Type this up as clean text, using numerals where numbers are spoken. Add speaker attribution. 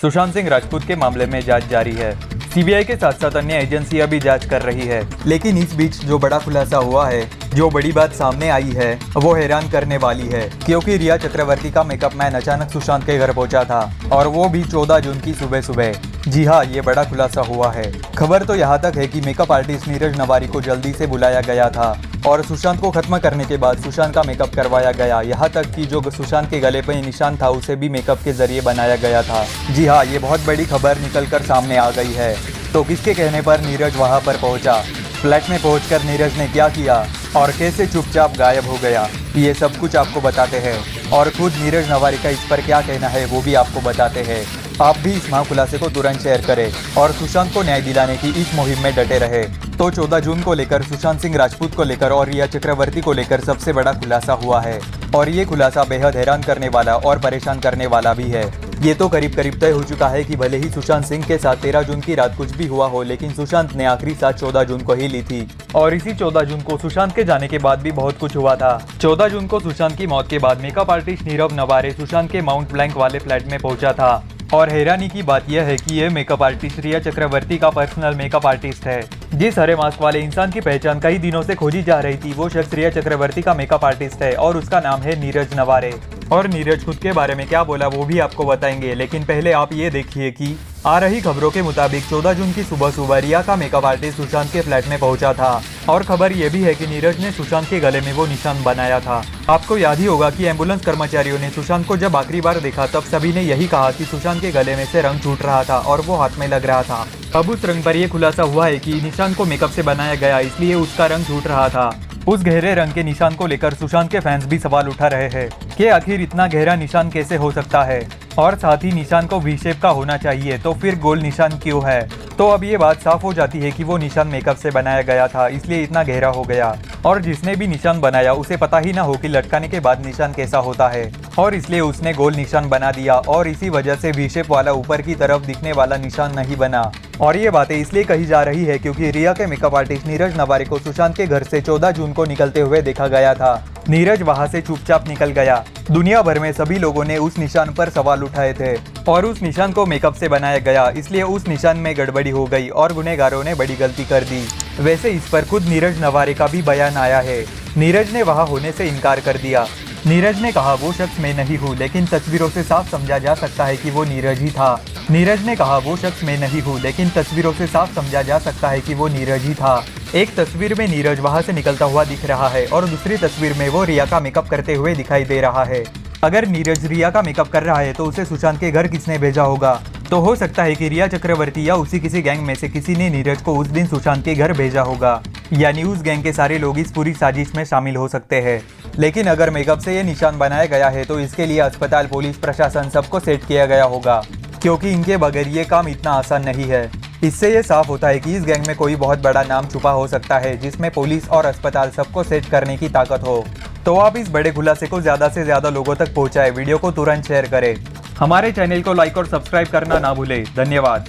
Speaker 1: सुशांत सिंह राजपूत के मामले में जांच जारी है। सीबीआई के साथ साथ अन्य एजेंसियां भी जांच कर रही है। लेकिन इस बीच जो बड़ा खुलासा हुआ है, जो बड़ी बात सामने आई है, वो हैरान करने वाली है, क्योंकि रिया चक्रवर्ती का मेकअप मैन अचानक सुशांत के घर पहुंचा था, और वो भी 14 जून की सुबह सुबह। जी हाँ, ये बड़ा खुलासा हुआ है। खबर तो यहाँ तक है कि मेकअप आर्टिस्ट नीरज नवारी को जल्दी से बुलाया गया था और सुशांत को खत्म करने के बाद सुशांत का मेकअप करवाया गया। यहाँ तक कि जो सुशांत के गले पे निशान था उसे भी मेकअप के जरिए बनाया गया था। जी हाँ, ये बहुत बड़ी खबर निकलकर सामने आ गई है। तो किसके कहने पर नीरज वहाँ पर पहुँचा? फ्लैट में पहुंचकर नीरज ने क्या किया और कैसे चुपचाप गायब हो गया, ये सब कुछ आपको बताते हैं। और खुद नीरज नवारी का इस पर क्या कहना है वो भी आपको बताते हैं। आप भी इस महाखुलासे को तुरंत शेयर करें और सुशांत को न्याय दिलाने की इस मुहिम में डटे रहे। तो 14 जून को लेकर सुशांत सिंह राजपूत को लेकर और रिया चक्रवर्ती को लेकर सबसे बड़ा खुलासा हुआ है, और ये खुलासा बेहद हैरान करने वाला और परेशान करने वाला भी है। ये तो करीब करीब तय हो चुका है कि भले ही सुशांत सिंह के साथ 13 जून की रात कुछ भी हुआ हो, लेकिन सुशांत ने आखिरी साथ 14 जून को ही ली थी। और इसी 14 जून को सुशांत के जाने के बाद भी बहुत कुछ हुआ था। 14 जून को सुशांत की मौत के बाद मेकअप आर्टिस्ट नीरव नवारे सुशांत के माउंट ब्लैंक वाले फ्लैट में पहुंचा था। और हैरानी की बात यह है कि यह मेकअप आर्टिस्ट रिया चक्रवर्ती का पर्सनल मेकअप आर्टिस्ट है। जिस हरे मास्क वाले इंसान की पहचान कई दिनों से खोजी जा रही थी, वो शख्स रिया चक्रवर्ती का मेकअप आर्टिस्ट है और उसका नाम है नीरज नवारे। और नीरज खुद के बारे में क्या बोला वो भी आपको बताएंगे, लेकिन पहले आप ये देखिए कि आ रही खबरों के मुताबिक 14 जून की सुबह सुबह रिया का मेकअप आर्टिस्ट सुशांत के फ्लैट में पहुंचा था। और खबर ये भी है कि नीरज ने सुशांत के गले में वो निशान बनाया था। आपको याद ही होगा कि एम्बुलेंस कर्मचारियों ने सुशांत को जब आखिरी बार देखा तब सभी ने यही कहा कि सुशांत के गले में से रंग छूट रहा था और वो हाथ में लग रहा था। अब उस रंग पर यह खुलासा हुआ है कि निशान को मेकअप से बनाया गया, इसलिए उसका रंग छूट रहा था। उस गहरे रंग के निशान को लेकर सुशांत के फैंस भी सवाल उठा रहे हैं कि आखिर इतना गहरा निशान कैसे हो सकता है, और साथ ही निशान को वी शेप का होना चाहिए, तो फिर गोल निशान क्यों है? तो अब ये बात साफ हो जाती है कि वो निशान मेकअप से बनाया गया था, इसलिए इतना गहरा हो गया। और जिसने भी निशान बनाया उसे पता ही ना हो कि लटकाने के बाद निशान कैसा होता है, और इसलिए उसने गोल निशान बना दिया, और इसी वजह से वी शेप वाला ऊपर की तरफ दिखने वाला निशान नहीं बना। और ये बातें इसलिए कही जा रही है क्योंकि रिया के मेकअप आर्टिस्ट नीरज नवारे को सुशांत के घर से 14 जून को निकलते हुए देखा गया था। नीरज वहां से चुपचाप निकल गया। दुनिया भर में सभी लोगों ने उस निशान पर सवाल उठाए थे, और उस निशान को मेकअप से बनाया गया, इसलिए उस निशान में गड़बड़ी हो गई और गुनहगारों ने बड़ी गलती कर दी। वैसे इस पर खुद नीरज नवारे का भी बयान आया है। नीरज ने वहां होने से इनकार कर दिया। नीरज ने कहा, वो शख्स मैं नहीं हूँ, लेकिन तस्वीरों से साफ समझा जा सकता है कि वो नीरज ही था। नीरज ने कहा, वो शख्स मैं नहीं हूँ, लेकिन तस्वीरों से साफ समझा जा सकता है कि वो नीरज ही था। एक तस्वीर में नीरज वहां से निकलता हुआ दिख रहा है और दूसरी तस्वीर में वो रिया का मेकअप करते हुए दिखाई दे रहा है। अगर नीरज रिया का मेकअप कर रहा है तो उसे सुशांत के घर किसने भेजा होगा? तो हो सकता है कि रिया चक्रवर्ती या उसी किसी गैंग में से किसी ने नीरज को उस दिन सुशांत के घर भेजा होगा, यानी उस गैंग के सारे लोग इस पूरी साजिश में शामिल हो सकते हैं। लेकिन अगर मेकअप से ये निशान बनाया गया है तो इसके लिए अस्पताल, पुलिस प्रशासन सबको सेट किया गया होगा, क्योंकि इनके बगैर ये काम इतना आसान नहीं है। इससे ये साफ होता है कि इस गैंग में कोई बहुत बड़ा नाम छुपा हो सकता है, जिसमें पुलिस और अस्पताल सबको सेट करने की ताकत हो। तो आप इस बड़े खुलासे को ज़्यादा से ज़्यादा लोगों तक पहुंचाएं, वीडियो को तुरंत शेयर करें। हमारे चैनल को लाइक और सब्सक्राइब करना ना भूलें। धन्यवाद।